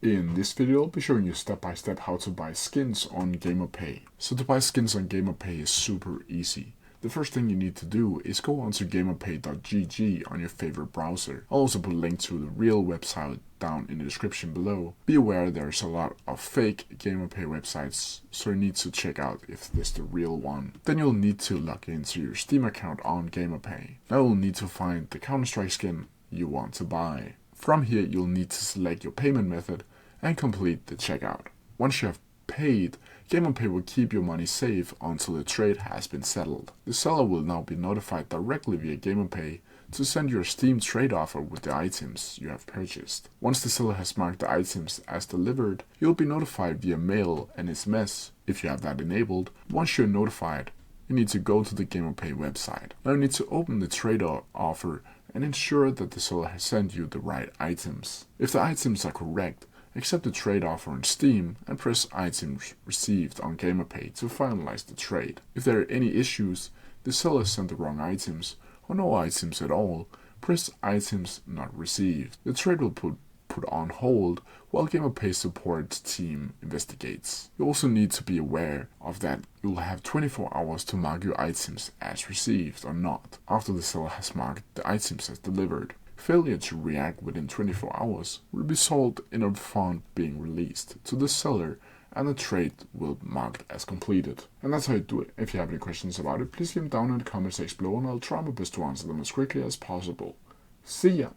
In this video, I'll be showing you step by step how to buy skins on GamerPay. So to buy skins on GamerPay is super easy. The first thing you need to do is go onto gamerpay.gg on your favorite browser. I'll also put a link to the real website down in the description below. Be aware there's a lot of fake GamerPay websites, so you need to check out if this is the real one. Then you'll need to log into your Steam account on GamerPay. Now you'll need to find the Counter-Strike skin you want to buy. From here you'll need to select your payment method and complete the checkout. Once you have paid, GamerPay will keep your money safe until the trade has been settled. The seller will now be notified directly via GamerPay to send your Steam trade offer with the items you have purchased. Once the seller has marked the items as delivered, you'll be notified via mail and SMS if you have that enabled. Once you're notified, you need to go to the GamerPay website. Now you need to open the trade offer and ensure that the seller has sent you the right items. If the items are correct, accept the trade offer on Steam and press Items Received on GamerPay to finalize the trade. If there are any issues, the seller sent the wrong items or no items at all, press Items Not Received. The trade will put on hold while GamerPay support team investigates. You also need to be aware of that you'll have 24 hours to mark your items as received or not after the seller has marked the items as delivered. Failure to react within 24 hours will result in a refund being released to the seller and the trade will be marked as completed. And that's how you do it. If you have any questions about it, please leave them down in the comment section below and I'll try my best to answer them as quickly as possible. See ya!